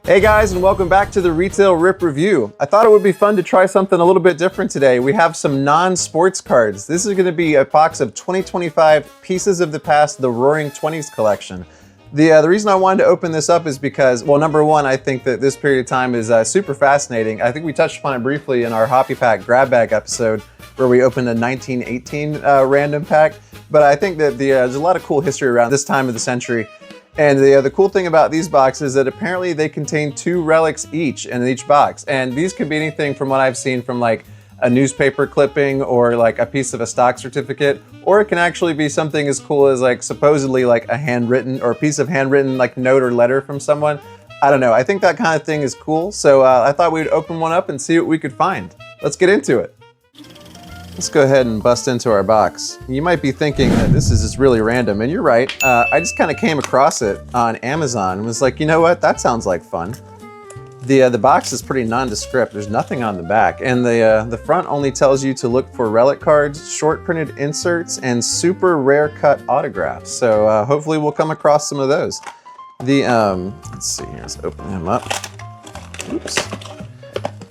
Hey guys, and welcome back to the Retail Rip Review. I thought it would be fun to try something a little bit different today. We have some non-sports cards. This is going to be a box of 2025 Pieces of the Past, the Roaring 20s collection. The reason I wanted to open this up is because, well, number one, I think that this period of time is super fascinating. I think we touched upon it briefly in our Hoppy Pack Grab Bag episode where we opened a 1918 random pack. But I think that there's a lot of cool history around this time of the century. And the cool thing about these boxes is that apparently they contain 2 relics each in each box. And these could be anything from what I've seen from like a newspaper clipping or like a piece of a stock certificate, or it can actually be something as cool as like supposedly like a handwritten or a piece of handwritten like note or letter from someone. I don't know. I think that kind of thing is cool. So I thought we'd open one up and see what we could find. Let's get into it. Let's go ahead and bust into our box. You might be thinking that this is just really random, and you're right. I just kind of came across it on Amazon and was like, you know what, that sounds like fun. The box is pretty nondescript. There's nothing on the back, and the front only tells you to look for relic cards, short printed inserts, and super rare cut autographs. So hopefully we'll come across some of those. Let's see here, let's open them up. Oops.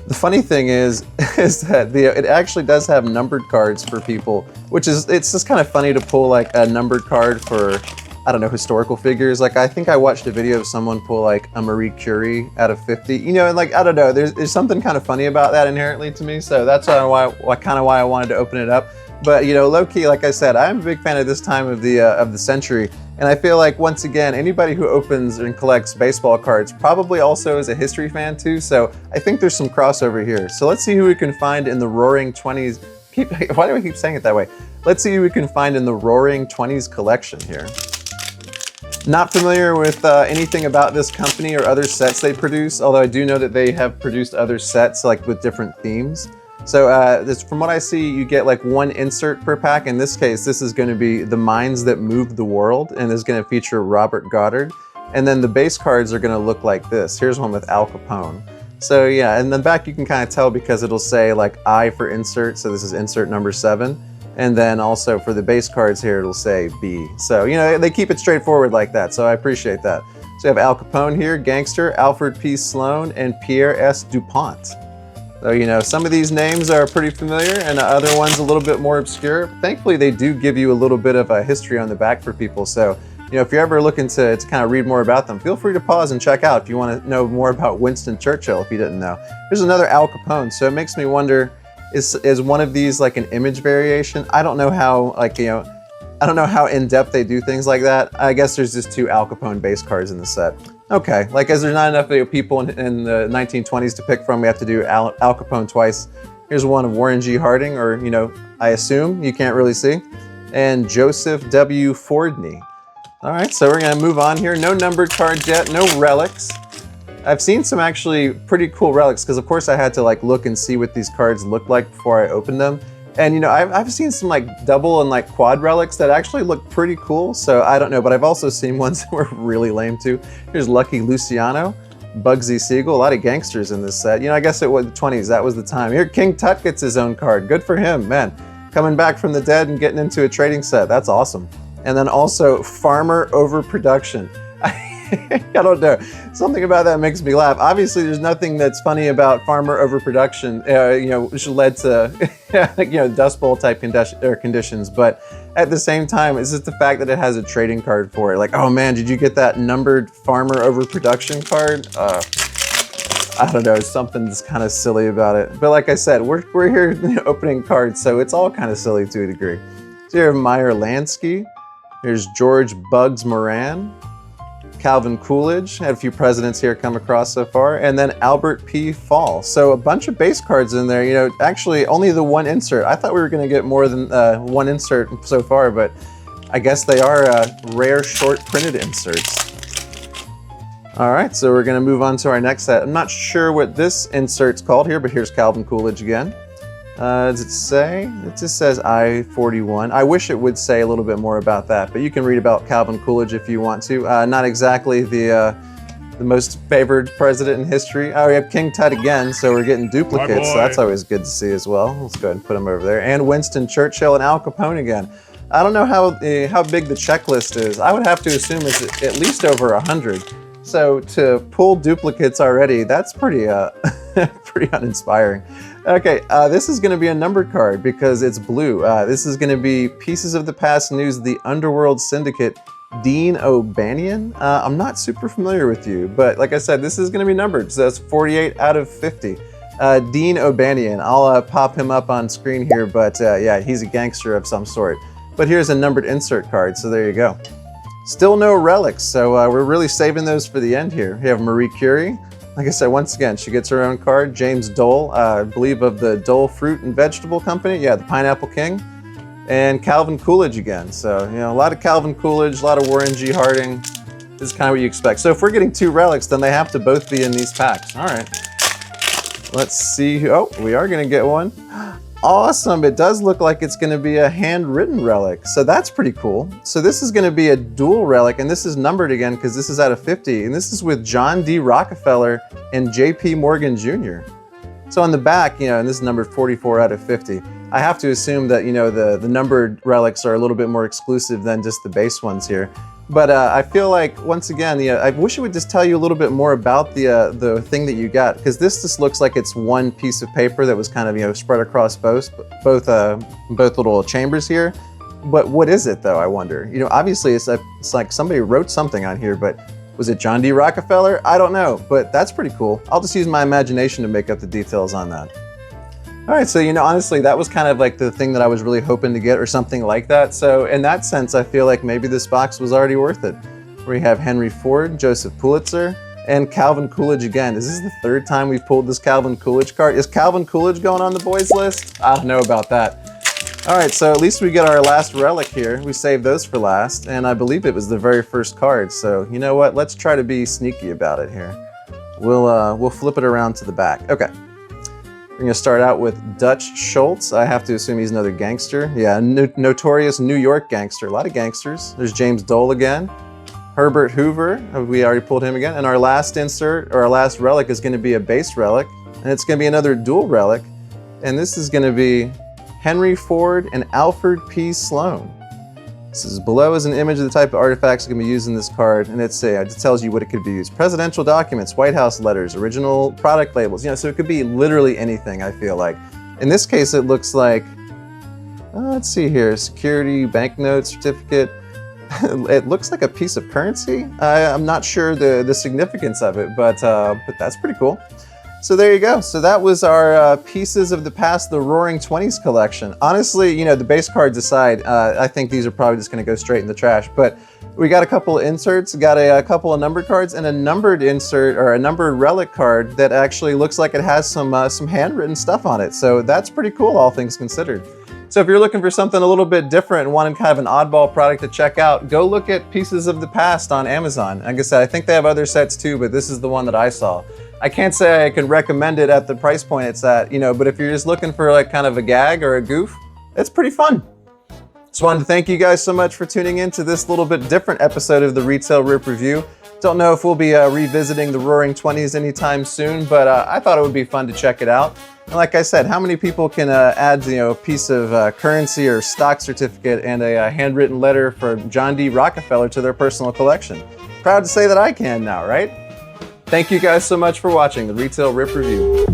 The funny thing is that it actually does have numbered cards for people, which is, it's just kind of funny to pull like a numbered card for, I don't know, historical figures. Like I think I watched a video of someone pull like a Marie Curie out of 50, you know, and like, I don't know, there's something kind of funny about that inherently to me. So that's why I wanted to open it up. But you know, low key, like I said, I'm a big fan of this time of the century. And I feel like, once again, anybody who opens and collects baseball cards probably also is a history fan too, so I think there's some crossover here. So let's see who we can find in the Roaring 20s. Why do I keep saying it that way? Let's see who we can find in the Roaring 20s collection here. Not familiar with anything about this company or other sets they produce, although I do know that they have produced other sets like with different themes. So from what I see, you get like 1 insert per pack. In this case, this is going to be The Minds That Moved the World, and is going to feature Robert Goddard. And then the base cards are going to look like this. Here's one with Al Capone. So yeah, and the back you can kind of tell because it'll say like I for insert, so this is insert number 7. And then also for the base cards here, it'll say B. So, you know, they keep it straightforward like that, so I appreciate that. So you have Al Capone here, Gangster, Alfred P. Sloan, and Pierre S. DuPont. So, you know, some of these names are pretty familiar and other ones a little bit more obscure. Thankfully, they do give you a little bit of a history on the back for people. So, you know, if you're ever looking to kind of read more about them, feel free to pause and check out if you want to know more about Winston Churchill, if you didn't know. There's another Al Capone. So it makes me wonder, is one of these like an image variation? I don't know how, like, you know, I don't know how in-depth they do things like that. I guess there's just 2 Al Capone base cards in the set. Okay, like as there's not enough people in the 1920s to pick from, we have to do Al Capone twice. Here's one of Warren G. Harding, or, you know, I assume, you can't really see, and Joseph W. Fordney. All right, so we're gonna move on here. No numbered cards yet, no relics. I've seen some actually pretty cool relics, because of course I had to like look and see what these cards look like before I opened them. And you know, I've seen some like double and like quad relics that actually look pretty cool. So I don't know, but I've also seen ones that were really lame too. Here's Lucky Luciano, Bugsy Siegel, a lot of gangsters in this set. You know, I guess it was the 20s, that was the time. Here, King Tut gets his own card. Good for him, man. Coming back from the dead and getting into a trading set, that's awesome. And then also Farmer Overproduction. I don't know. Something about that makes me laugh. Obviously, there's nothing that's funny about farmer overproduction, you know, which led to, you know, Dust Bowl type conditions. But at the same time, it's just the fact that it has a trading card for it. Like, oh man, did you get that numbered farmer overproduction card? I don't know, something that's kind of silly about it. But like I said, we're here, you know, opening cards, so it's all kind of silly to a degree. So you have Meyer Lansky. Here's George Bugs Moran. Calvin Coolidge, had a few presidents here come across so far, and then Albert P. Fall. So a bunch of base cards in there, you know, actually only the 1 insert. I thought we were gonna get more than 1 insert so far, but I guess they are rare short printed inserts. All right, so we're gonna move on to our next set. I'm not sure what this insert's called here, but here's Calvin Coolidge again. Does it say? It just says I-41. I wish it would say a little bit more about that, but you can read about Calvin Coolidge if you want to. Not exactly the most favored president in history. Oh, we have King Tut again, so we're getting duplicates, so that's always good to see as well. Let's go ahead and put him over there. And Winston Churchill and Al Capone again. I don't know how big the checklist is. I would have to assume it's at least over 100. So to pull duplicates already, that's pretty pretty uninspiring. Okay, this is gonna be a numbered card because it's blue. This is gonna be Pieces of the Past News, the Underworld Syndicate, Dean O'Banion. I'm not super familiar with you, but like I said, this is gonna be numbered, so that's 48 out of 50. Dean O'Banion, I'll pop him up on screen here, but yeah, he's a gangster of some sort. But here's a numbered insert card, so there you go. Still no relics, so we're really saving those for the end here. We have Marie Curie. Like I said, once again, she gets her own card. James Dole, I believe of the Dole Fruit and Vegetable Company. Yeah, the Pineapple King. And Calvin Coolidge again. So, you know, a lot of Calvin Coolidge, a lot of Warren G. Harding. This is kind of what you expect. So if we're getting 2 relics, then they have to both be in these packs. All right. Let's see. Oh, we are going to get one. Awesome. It does look like it's going to be a handwritten relic. So that's pretty cool. So this is going to be a dual relic, and this is numbered again because this is out of 50. And this is with John D. Rockefeller and JP Morgan Jr. So on the back, you know, and this is numbered 44 out of 50. I have to assume that, you know, the numbered relics are a little bit more exclusive than just the base ones here. But I feel like, once again, I wish it would just tell you a little bit more about the thing that you got, because this just looks like it's one piece of paper that was kind of, you know, spread across both little chambers here. But what is it, though, I wonder? You know, obviously it's like somebody wrote something on here, but was it John D. Rockefeller? I don't know, but that's pretty cool. I'll just use my imagination to make up the details on that. All right, so, you know, honestly, that was kind of like the thing that I was really hoping to get, or something like that. So in that sense, I feel like maybe this box was already worth it. We have Henry Ford, Joseph Pulitzer, and Calvin Coolidge again. Is this the 3rd time we've pulled this Calvin Coolidge card? Is Calvin Coolidge going on the boys list? I don't know about that. All right, so at least we get our last relic here. We saved those for last, and I believe it was the very first card. So you know what? Let's try to be sneaky about it here. We'll flip it around to the back. Okay. We're gonna start out with Dutch Schultz. I have to assume he's another gangster. Yeah, notorious New York gangster. A lot of gangsters. There's James Dole again. Herbert Hoover, we already pulled him again. And our last insert, or our last relic, is gonna be a base relic. And it's gonna be another dual relic. And this is gonna be Henry Ford and Alfred P. Sloan. This is below is an image of the type of artifacts that can be used in this card, and it tells you what it could be used. Presidential documents, White House letters, original product labels, you know, so it could be literally anything, I feel like. In this case, it looks like, let's see here, security, banknote, certificate. It looks like a piece of currency. I'm not sure the significance of it, but that's pretty cool. So there you go. So that was our Pieces of the Past, the Roaring 20s collection. Honestly, you know, the base cards aside, I think these are probably just going to go straight in the trash. But we got a couple of inserts, got a couple of numbered cards, and a numbered insert, or a numbered relic card that actually looks like it has some handwritten stuff on it. So that's pretty cool, all things considered. So if you're looking for something a little bit different and wanting kind of an oddball product to check out, go look at Pieces of the Past on Amazon. Like I said, I think they have other sets too, but this is the one that I saw. I can't say I can recommend it at the price point it's at, you know, but if you're just looking for like kind of a gag or a goof, it's pretty fun. Just wanted to thank you guys so much for tuning in to this little bit different episode of the Retail Rip Review. Don't know if we'll be revisiting the Roaring 20s anytime soon, but I thought it would be fun to check it out. And like I said, how many people can add, you know, a piece of currency or stock certificate and a handwritten letter for John D. Rockefeller to their personal collection? Proud to say that I can now, right? Thank you guys so much for watching the Retail Rip Review.